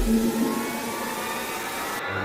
I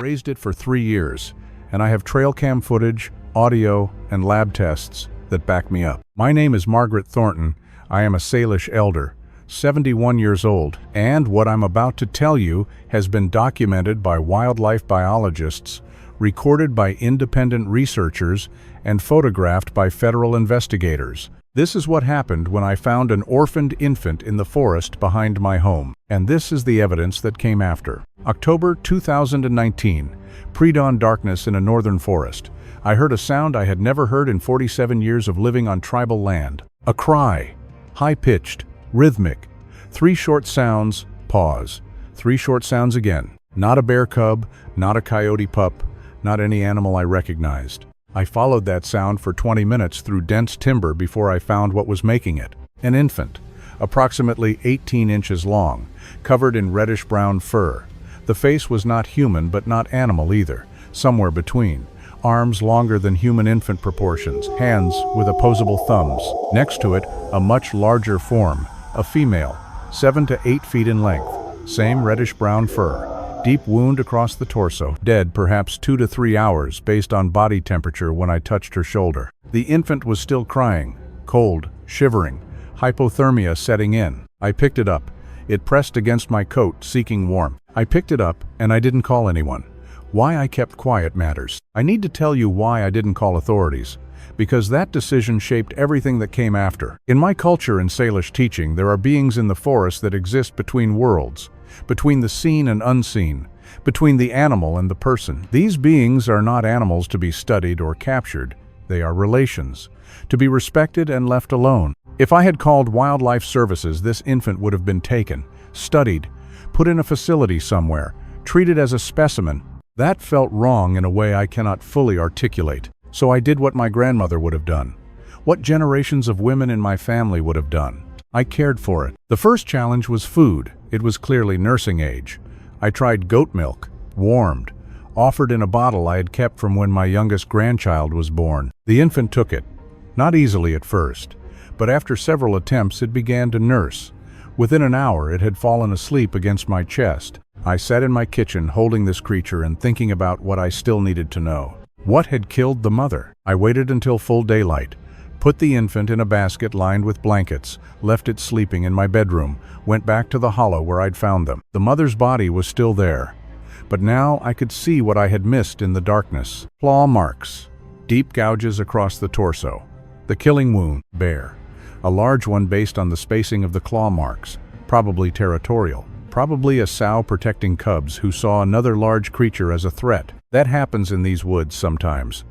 raised it for 3 years, and I have trail cam footage, audio, and lab tests that back me up. My name is Margaret Thornton. I am a Salish elder, 71 years old, and what I'm about to tell you has been documented by wildlife biologists, recorded by independent researchers, and photographed by federal investigators. This is what happened when I found an orphaned infant in the forest behind my home. And this is the evidence that came after. October 2019, pre-dawn darkness in a northern forest. I heard a sound I had never heard in 47 years of living on tribal land. A cry, high-pitched, rhythmic. 3 short sounds, pause. 3 short sounds again. Not a bear cub, not a coyote pup, not any animal I recognized. I followed that sound for 20 minutes through dense timber before I found what was making it. An infant, approximately 18 inches long, covered in reddish-brown fur. The face was not human but not animal either, somewhere between. Arms longer than human infant proportions, hands with opposable thumbs. Next to it, a much larger form, a female, 7 to 8 feet in length, same reddish-brown fur. Deep wound across the torso, dead perhaps 2 to 3 hours based on body temperature when I touched her shoulder. The infant was still crying, cold, shivering, hypothermia setting in. I picked it up. It pressed against my coat, seeking warmth. I picked it up, and I didn't call anyone. Why I kept quiet matters. I need to tell you why I didn't call authorities, because that decision shaped everything that came after. In my culture and Salish teaching, there are beings in the forest that exist between worlds, between the seen and unseen, between the animal and the person. These beings are not animals to be studied or captured. They are relations, to be respected and left alone. If I had called wildlife services, this infant would have been taken, studied, put in a facility somewhere, treated as a specimen. That felt wrong in a way I cannot fully articulate. So I did what my grandmother would have done, what generations of women in my family would have done. I cared for it. The first challenge was food. It was clearly nursing age. I tried goat milk, warmed, offered in a bottle I had kept from when my youngest grandchild was born. The infant took it, not easily at first, but after several attempts it began to nurse. Within an hour it had fallen asleep against my chest. I sat in my kitchen holding this creature and thinking about what I still needed to know. What had killed the mother? I waited until full daylight, put the infant in a basket lined with blankets, left it sleeping in my bedroom, went back to the hollow where I'd found them. The mother's body was still there, but now I could see what I had missed in the darkness. Claw marks, deep gouges across the torso. The killing wound, bare. A large one based on the spacing of the claw marks, probably territorial. Probably a sow protecting cubs who saw another large creature as a threat. That happens in these woods sometimes.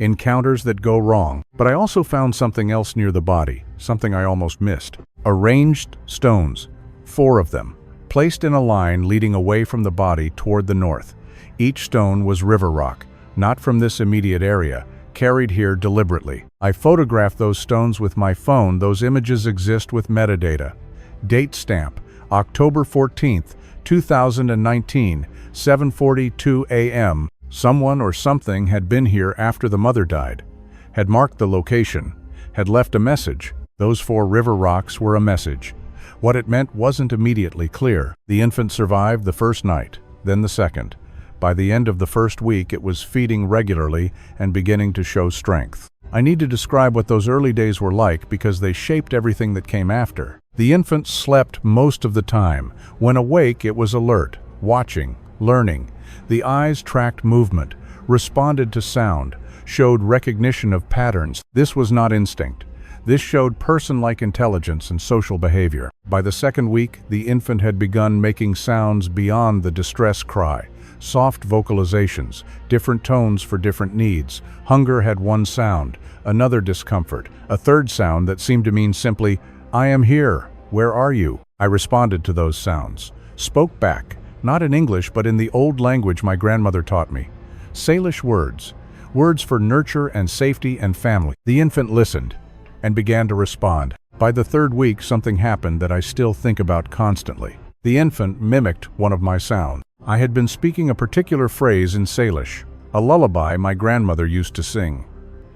Encounters that go wrong. But I also found something else near the body, something I almost missed. Arranged stones, 4 of them, placed in a line leading away from the body toward the north. Each stone was river rock, not from this immediate area, carried here deliberately. I photographed those stones with my phone. Those images exist with metadata. Date stamp, October 14th, 2019, 7:42 a.m. Someone or something had been here after the mother died, had marked the location, had left a message. Those 4 river rocks were a message. What it meant wasn't immediately clear. The infant survived the first night, then the second. By the end of the first week, it was feeding regularly and beginning to show strength. I need to describe what those early days were like because they shaped everything that came after. The infant slept most of the time. When awake, it was alert, watching, learning. The eyes tracked movement, responded to sound, showed recognition of patterns. This was not instinct. This showed person-like intelligence and social behavior. By the second week, the infant had begun making sounds beyond the distress cry. Soft vocalizations, different tones for different needs. Hunger had one sound, another discomfort, a third sound that seemed to mean simply, "I am here. Where are you?" I responded to those sounds. Spoke back, not in English but in the old language my grandmother taught me. Salish words, words for nurture and safety and family. The infant listened and began to respond. By the third week, something happened that I still think about constantly. The infant mimicked one of my sounds. I had been speaking a particular phrase in Salish, a lullaby my grandmother used to sing.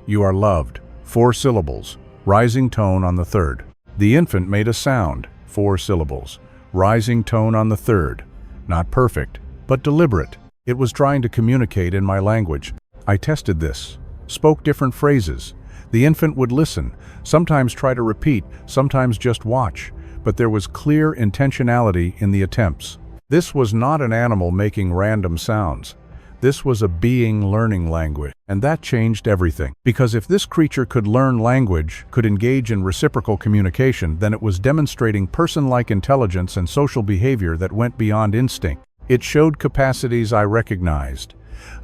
"You are loved," 4 syllables, rising tone on the third. The infant made a sound, 4 syllables, rising tone on the third. not perfect, but deliberate. It was trying to communicate in my language. I tested this, spoke different phrases. The infant would listen, sometimes try to repeat, sometimes just watch, but there was clear intentionality in the attempts. This was not an animal making random sounds. This was a being learning language, and that changed everything. Because if this creature could learn language, could engage in reciprocal communication, then it was demonstrating person-like intelligence and social behavior that went beyond instinct. It showed capacities I recognized,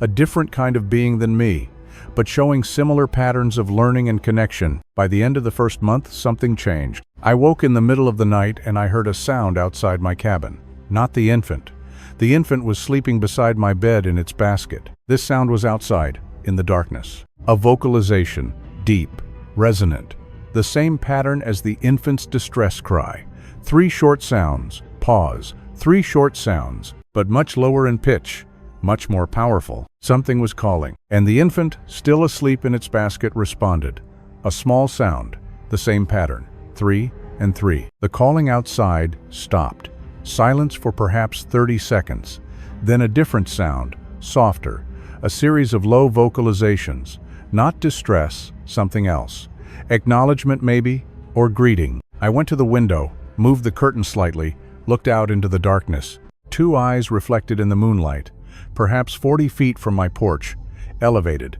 a different kind of being than me, but showing similar patterns of learning and connection. By the end of the first month, something changed. I woke in the middle of the night and I heard a sound outside my cabin. Not the infant. The infant was sleeping beside my bed in its basket. This sound was outside, in the darkness. A vocalization, deep, resonant. The same pattern as the infant's distress cry. 3 short sounds, pause. 3 short sounds, but much lower in pitch, much more powerful. Something was calling, and the infant, still asleep in its basket, responded. A small sound, the same pattern, 3 and 3. The calling outside stopped. Silence for perhaps 30 seconds. Then a different sound, softer. A series of low vocalizations. Not distress, something else. Acknowledgement maybe, or greeting. I went to the window, moved the curtain slightly, looked out into the darkness. 2 eyes reflected in the moonlight. Perhaps 40 feet from my porch, elevated.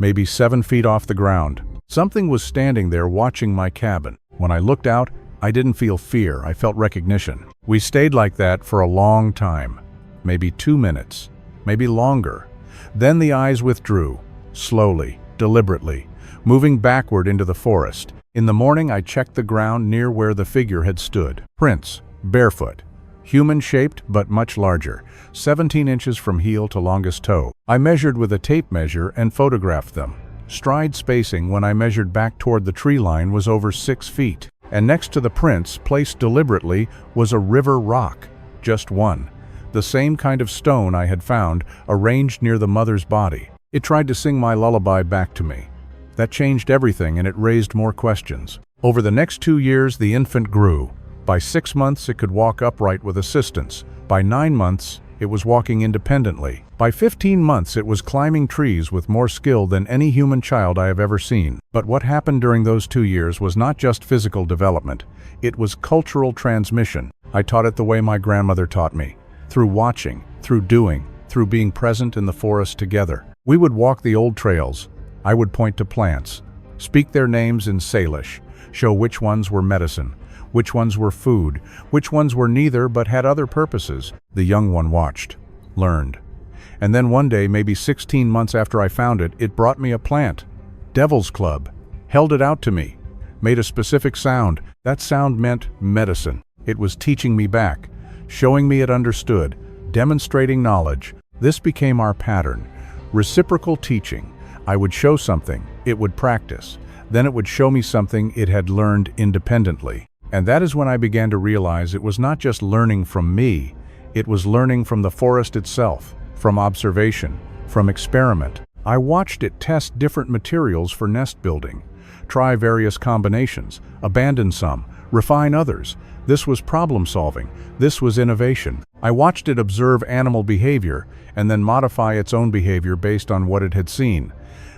Maybe 7 feet off the ground. Something was standing there watching my cabin. When I looked out, I didn't feel fear, I felt recognition. We stayed like that for a long time. Maybe 2 minutes, maybe longer. Then the eyes withdrew, slowly, deliberately, moving backward into the forest. In the morning, I checked the ground near where the figure had stood. Prints, barefoot. Human-shaped but much larger, 17 inches from heel to longest toe. I measured with a tape measure and photographed them. Stride spacing when I measured back toward the tree line was over 6 feet. And next to the prints, placed deliberately, was a river rock, just one. The same kind of stone I had found, arranged near the mother's body. It tried to sing my lullaby back to me. That changed everything, and it raised more questions. Over the next 2 years, the infant grew. By 6 months, it could walk upright with assistance. By 9 months, it was walking independently. By 15 months, it was climbing trees with more skill than any human child I have ever seen. But what happened during those 2 years was not just physical development. It was cultural transmission. I taught it the way my grandmother taught me. Through watching, through doing, through being present in the forest together. We would walk the old trails. I would point to plants, speak their names in Salish, show which ones were medicine, which ones were food, which ones were neither but had other purposes. The young one watched, learned. And then one day, maybe 16 months after I found it, it brought me a plant. Devil's Club. Held it out to me. Made a specific sound. That sound meant medicine. It was teaching me back, showing me it understood, demonstrating knowledge. This became our pattern. Reciprocal teaching. I would show something, it would practice. Then it would show me something it had learned independently. And that is when I began to realize it was not just learning from me, it was learning from the forest itself, from observation, from experiment. I watched it test different materials for nest building, try various combinations, abandon some, refine others. This was problem solving. This was innovation. I watched it observe animal behavior and then modify its own behavior based on what it had seen.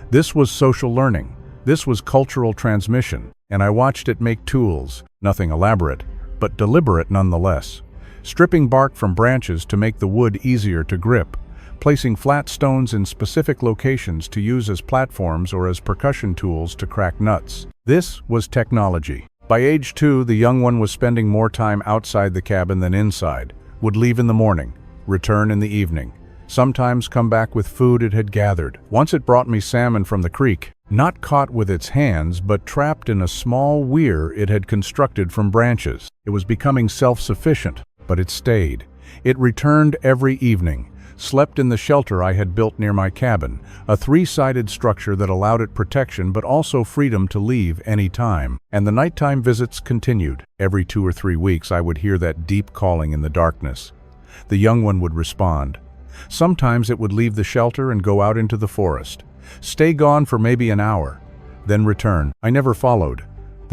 This was social learning. This was cultural transmission. And I watched it make tools, nothing elaborate, but deliberate nonetheless. Stripping bark from branches to make the wood easier to grip, placing flat stones in specific locations to use as platforms or as percussion tools to crack nuts. This was technology. By age 2, the young one was spending more time outside the cabin than inside, would leave in the morning, return in the evening, sometimes come back with food it had gathered. Once it brought me salmon from the creek, not caught with its hands, but trapped in a small weir it had constructed from branches. It was becoming self-sufficient, but it stayed. It returned every evening, slept in the shelter I had built near my cabin, a 3-sided structure that allowed it protection but also freedom to leave any time. And the nighttime visits continued. Every 2 or 3 weeks I would hear that deep calling in the darkness. The young one would respond. Sometimes it would leave the shelter and go out into the forest, stay gone for maybe an hour, then return. I never followed.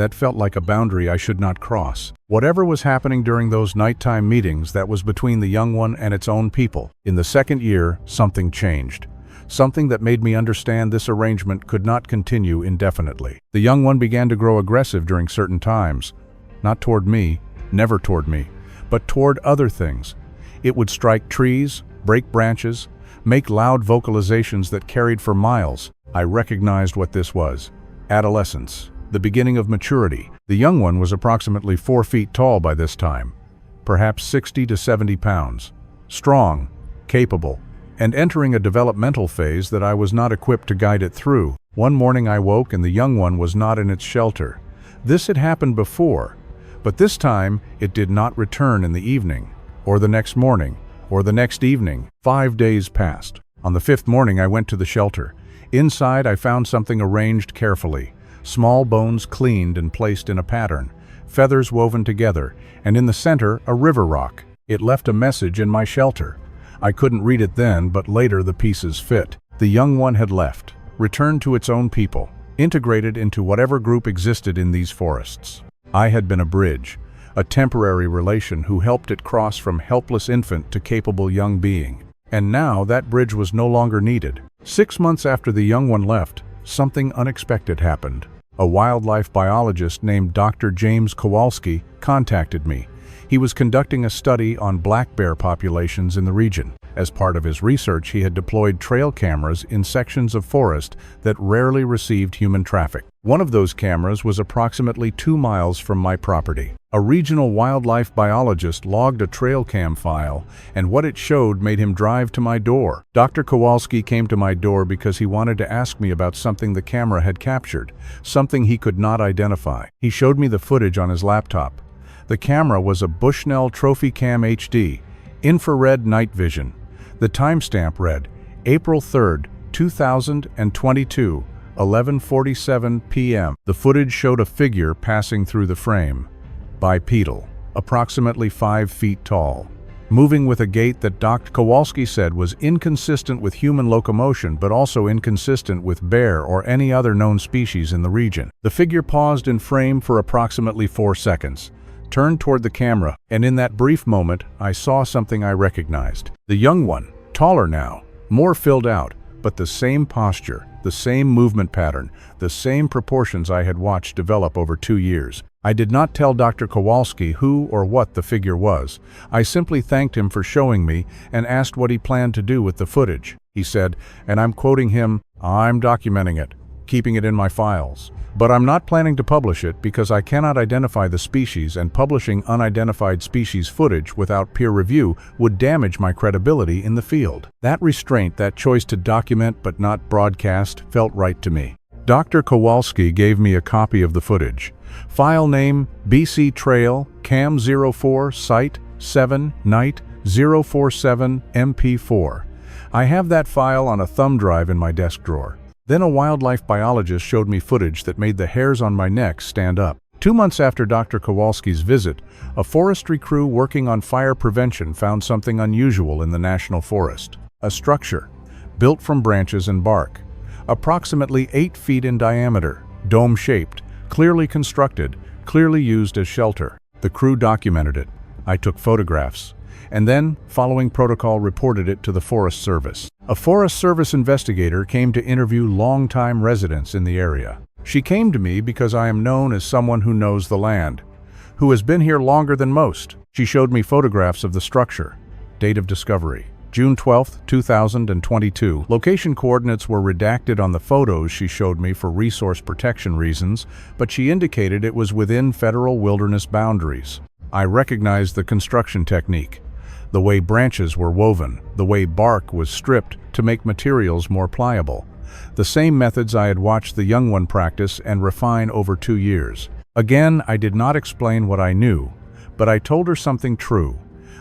That felt like a boundary I should not cross. Whatever was happening during those nighttime meetings, that was between the young one and its own people. In the second year, something changed. Something that made me understand this arrangement could not continue indefinitely. The young one began to grow aggressive during certain times. Not toward me, never toward me, but toward other things. It would strike trees, break branches, make loud vocalizations that carried for miles. I recognized what this was. Adolescence, the beginning of maturity. The young one was approximately 4 feet tall by this time, perhaps 60 to 70 pounds, strong, capable, and entering a developmental phase that I was not equipped to guide it through. One morning I woke and the young one was not in its shelter. This had happened before, but this time it did not return in the evening, or the next morning, or the next evening. 5 days passed. On the 5th morning I went to the shelter. Inside I found something arranged carefully. Small bones cleaned and placed in a pattern, feathers woven together, and in the center a river rock. It left a message in my shelter. I couldn't read it then, but later the pieces fit. The young one had left, returned to its own people, integrated into whatever group existed in these forests. I had been a bridge, a temporary relation who helped it cross from helpless infant to capable young being. And now that bridge was no longer needed. 6 months after the young one left, something unexpected happened. A wildlife biologist named Dr. James Kowalski contacted me. He was conducting a study on black bear populations in the region. As part of his research, he had deployed trail cameras in sections of forest that rarely received human traffic. One of those cameras was approximately 2 miles from my property. A regional wildlife biologist logged a trail cam file, and what it showed made him drive to my door. Dr. Kowalski came to my door because he wanted to ask me about something the camera had captured, something he could not identify. He showed me the footage on his laptop. The camera was a Bushnell Trophy Cam HD, infrared night vision. The timestamp read, April 3rd, 2022, 11:47 p.m. The footage showed a figure passing through the frame, bipedal, approximately 5 feet tall, moving with a gait that Dr. Kowalski said was inconsistent with human locomotion but also inconsistent with bear or any other known species in the region. The figure paused in frame for approximately 4 seconds, turned toward the camera, and in that brief moment, I saw something I recognized. The young one, taller now, more filled out, but the same posture, the same movement pattern, the same proportions I had watched develop over 2 years. I did not tell Dr. Kowalski who or what the figure was. I simply thanked him for showing me and asked what he planned to do with the footage. He said, and I'm quoting him, "I'm documenting it, keeping it in my files. But I'm not planning to publish it because I cannot identify the species, and publishing unidentified species footage without peer review would damage my credibility in the field." That restraint, that choice to document but not broadcast, felt right to me. Dr. Kowalski gave me a copy of the footage. File name BC Trail Cam 04 Site 7 Night 047 MP4. I have that file on a thumb drive in my desk drawer. Then a wildlife biologist showed me footage that made the hairs on my neck stand up. 2 months after Dr. Kowalski's visit, a forestry crew working on fire prevention found something unusual in the national forest. A structure, built from branches and bark, approximately 8 feet in diameter, dome-shaped, clearly constructed, clearly used as shelter. The crew documented it. I took photographs, and then, following protocol, reported it to the Forest Service. A Forest Service investigator came to interview longtime residents in the area. She came to me because I am known as someone who knows the land, who has been here longer than most. She showed me photographs of the structure. Date of discovery, June 12, 2022. Location coordinates were redacted on the photos she showed me for resource protection reasons, but she indicated it was within federal wilderness boundaries. I recognized the construction technique. The way branches were woven, the way bark was stripped to make materials more pliable. The same methods I had watched the young one practice and refine over 2 years. Again, I did not explain what I knew, but I told her something true.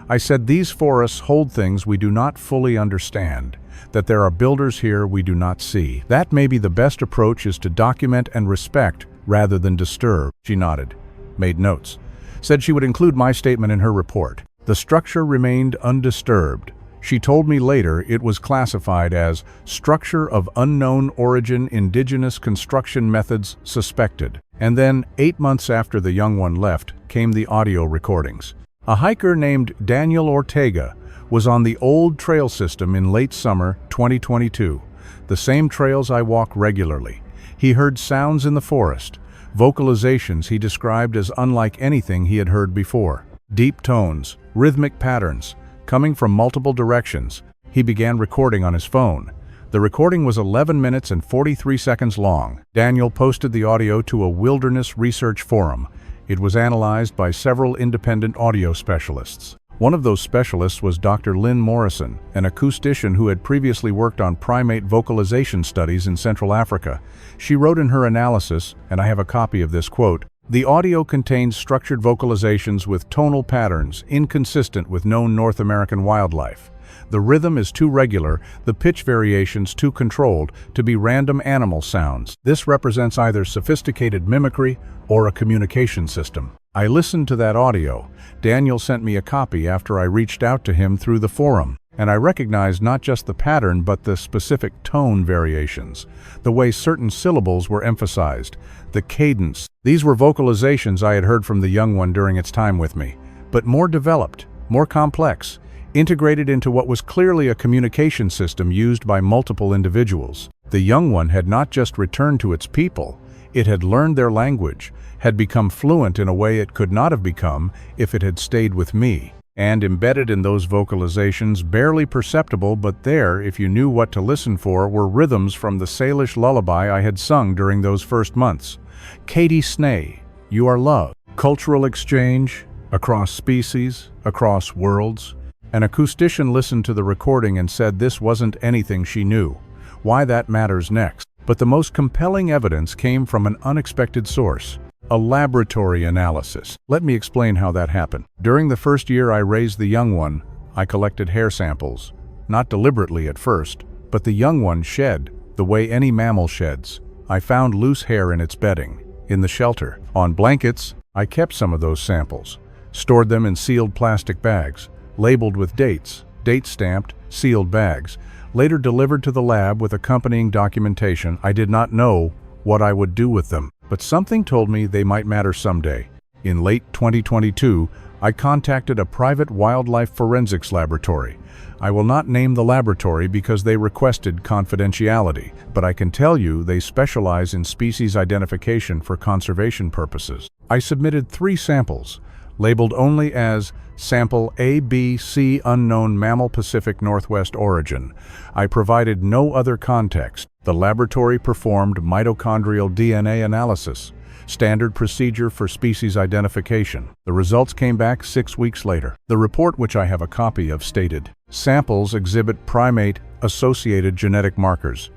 I said these forests hold things we do not fully understand, that there are builders here we do not see. That maybe the best approach is to document and respect rather than disturb. She nodded, made notes, said she would include my statement in her report. The structure remained undisturbed, She told me later it was classified as structure of unknown origin, indigenous construction methods suspected. And then, 8 months after the young one left, came the audio recordings. A hiker named Daniel Ortega was on the old trail system in late summer 2022, the same trails I walk regularly. He heard sounds in the forest, vocalizations he described as unlike anything he had heard before. Deep tones, rhythmic patterns, coming from multiple directions. He began recording on his phone. The recording was 11 minutes and 43 seconds long. Daniel posted the audio to a wilderness research forum. It was analyzed by several independent audio specialists. One of those specialists was Dr. Lynn Morrison, an acoustician who had previously worked on primate vocalization studies in Central Africa. She wrote in her analysis, and I have a copy of this quote, "The audio contains structured vocalizations with tonal patterns inconsistent with known North American wildlife. The rhythm is too regular, the pitch variations too controlled to be random animal sounds. This represents either sophisticated mimicry or a communication system." I listened to that audio. Daniel sent me a copy after I reached out to him through the forum, and I recognized not just the pattern but the specific tone variations, the way certain syllables were emphasized, the cadence. These were vocalizations I had heard from the young one during its time with me, but more developed, more complex, integrated into what was clearly a communication system used by multiple individuals. The young one had not just returned to its people, it had learned their language, had become fluent in a way it could not have become if it had stayed with me. And embedded in those vocalizations, barely perceptible but there if you knew what to listen for, were rhythms from the Salish lullaby I had sung during those first months. Katie Snay, you are love. Cultural exchange, across species, across worlds. An acoustician listened to the recording and said this wasn't anything she knew. Why that matters next. But the most compelling evidence came from an unexpected source. A laboratory analysis. Let me explain how that happened. During the first year I raised the young one, I collected hair samples. Not deliberately at first, but the young one shed the way any mammal sheds. I found loose hair in its bedding, in the shelter. On blankets, I kept some of those samples, stored them in sealed plastic bags, labeled with dates, date-stamped, sealed bags, later delivered to the lab with accompanying documentation. I did not know what I would do with them, but something told me they might matter someday. In late 2022, I contacted a private wildlife forensics laboratory. I will not name the laboratory because they requested confidentiality, but I can tell you they specialize in species identification for conservation purposes. I submitted 3 samples, labeled only as Sample ABC Unknown Mammal Pacific Northwest Origin. I provided no other context. The laboratory performed mitochondrial DNA analysis, standard procedure for species identification. The results came back 6 weeks later. The report, which I have a copy of, stated, samples exhibit primate-associated genetic markers.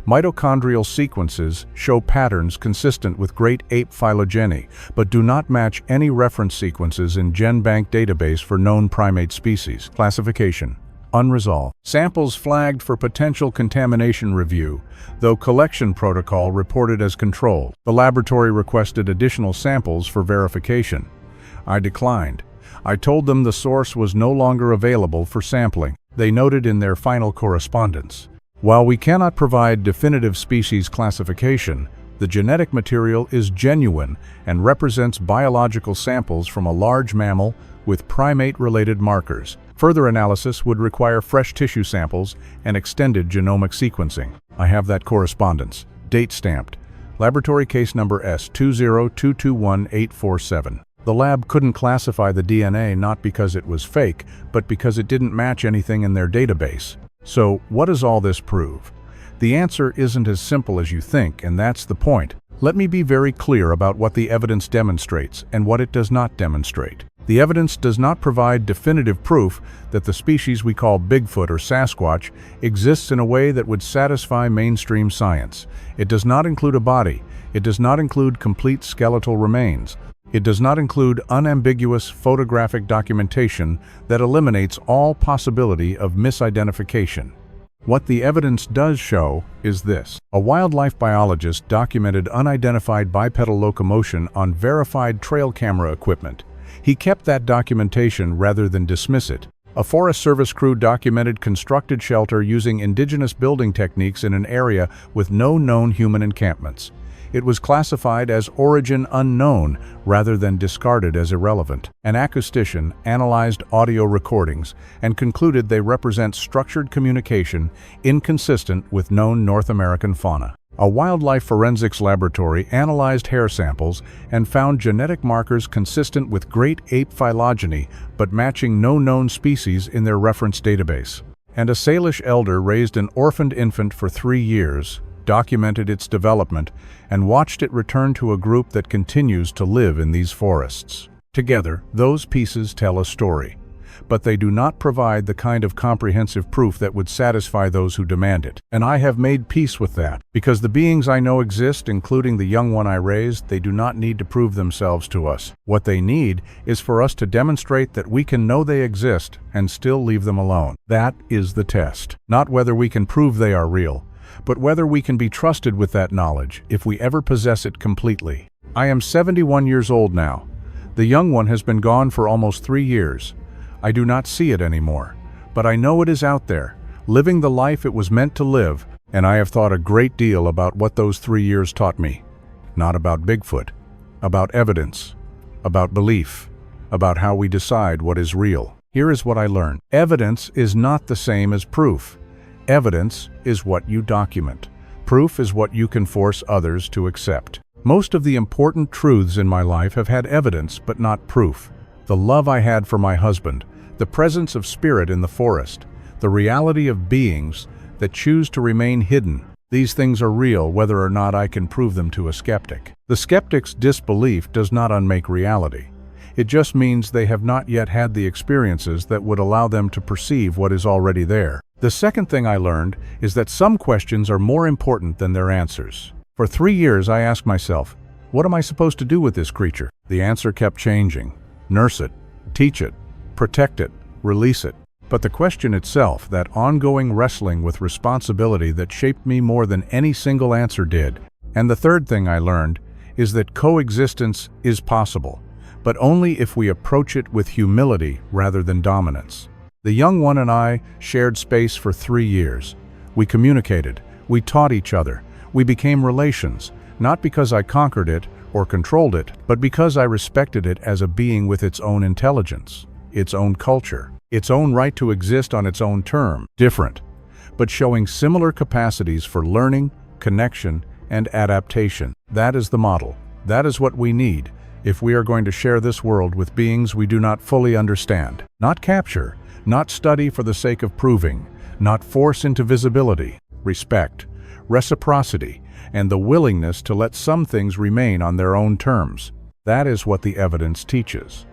Mitochondrial sequences show patterns consistent with great ape phylogeny, but do not match any reference sequences in GenBank database for known primate species. Classification: unresolved. Samples flagged for potential contamination review, though collection protocol reported as controlled. The laboratory requested additional samples for verification. I declined. I told them the source was no longer available for sampling. They noted in their final correspondence, while we cannot provide definitive species classification, the genetic material is genuine and represents biological samples from a large mammal with primate-related markers. Further analysis would require fresh tissue samples and extended genomic sequencing. I have that correspondence, date-stamped, laboratory case number S202218847. The lab couldn't classify the DNA not because it was fake, but because it didn't match anything in their database. So, what does all this prove? The answer isn't as simple as you think, and that's the point. Let me be very clear about what the evidence demonstrates and what it does not demonstrate. The evidence does not provide definitive proof that the species we call Bigfoot or Sasquatch exists in a way that would satisfy mainstream science. It does not include a body. It does not include complete skeletal remains. It does not include unambiguous photographic documentation that eliminates all possibility of misidentification. What the evidence does show is this. A wildlife biologist documented unidentified bipedal locomotion on verified trail camera equipment. He kept that documentation rather than dismiss it. A Forest Service crew documented constructed shelter using indigenous building techniques in an area with no known human encampments. It was classified as origin unknown rather than discarded as irrelevant. An acoustician analyzed audio recordings and concluded they represent structured communication inconsistent with known North American fauna. A wildlife forensics laboratory analyzed hair samples and found genetic markers consistent with great ape phylogeny but matching no known species in their reference database. And a Salish elder raised an orphaned infant for 3 years, documented its development, and watched it return to a group that continues to live in these forests. Together, those pieces tell a story, but they do not provide the kind of comprehensive proof that would satisfy those who demand it. And I have made peace with that, because the beings I know exist, including the young one I raised, they do not need to prove themselves to us. What they need is for us to demonstrate that we can know they exist and still leave them alone. That is the test. Not whether we can prove they are real, but whether we can be trusted with that knowledge if we ever possess it completely. I am 71 years old now. The young one has been gone for almost 3 years. I do not see it anymore, but I know it is out there, living the life it was meant to live, and I have thought a great deal about what those 3 years taught me. Not about Bigfoot, about evidence, about belief, about how we decide what is real. Here is what I learned. Evidence is not the same as proof. Evidence is what you document. Proof is what you can force others to accept. Most of the important truths in my life have had evidence, but not proof. The love I had for my husband, the presence of spirit in the forest, the reality of beings that choose to remain hidden. These things are real whether or not I can prove them to a skeptic. The skeptic's disbelief does not unmake reality. It just means they have not yet had the experiences that would allow them to perceive what is already there. The second thing I learned is that some questions are more important than their answers. For 3 years I asked myself, what am I supposed to do with this creature? The answer kept changing. Nurse it, teach it, protect it, release it. But the question itself, that ongoing wrestling with responsibility that shaped me more than any single answer did. And the third thing I learned is that coexistence is possible, but only if we approach it with humility rather than dominance. The young one and I shared space for 3 years. We communicated, we taught each other, we became relations, not because I conquered it or controlled it, but because I respected it as a being with its own intelligence, its own culture, its own right to exist on its own term, different, but showing similar capacities for learning, connection, and adaptation. That is the model. That is what we need if we are going to share this world with beings we do not fully understand. Not capture, not study for the sake of proving, not force into visibility. Respect, reciprocity, and the willingness to let some things remain on their own terms. That is what the evidence teaches.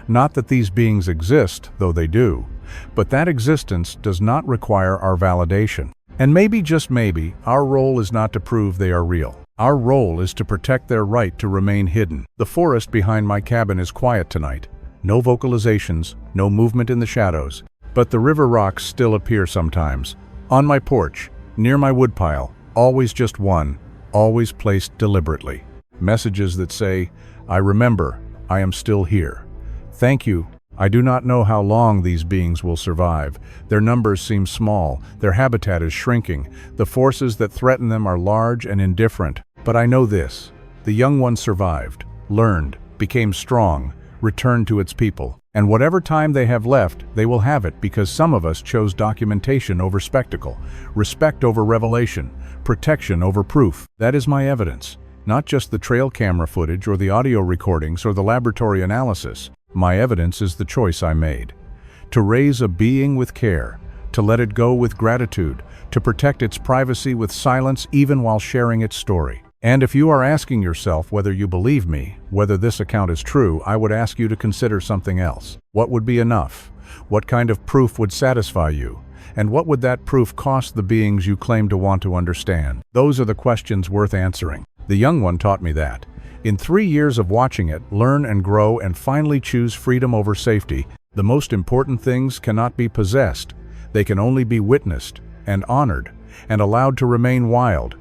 Not that these beings exist, though they do, but that existence does not require our validation. And maybe, just maybe, our role is not to prove they are real. Our role is to protect their right to remain hidden. The forest behind my cabin is quiet tonight. No vocalizations, no movement in the shadows, but the river rocks still appear sometimes. On my porch, near my woodpile, always just one, always placed deliberately. Messages that say, I remember, I am still here. Thank you. I do not know how long these beings will survive. Their numbers seem small, their habitat is shrinking, the forces that threaten them are large and indifferent. But I know this, the young one survived, learned, became strong, returned to its people. And whatever time they have left, they will have it because some of us chose documentation over spectacle, respect over revelation, protection over proof. That is my evidence, not just the trail camera footage or the audio recordings or the laboratory analysis. My evidence is the choice I made. To raise a being with care, to let it go with gratitude, to protect its privacy with silence even while sharing its story. And if you are asking yourself whether you believe me, whether this account is true, I would ask you to consider something else. What would be enough? What kind of proof would satisfy you? And what would that proof cost the beings you claim to want to understand? Those are the questions worth answering. The young one taught me that. In 3 years of watching it, learn and grow and finally choose freedom over safety, the most important things cannot be possessed. They can only be witnessed and honored and allowed to remain wild.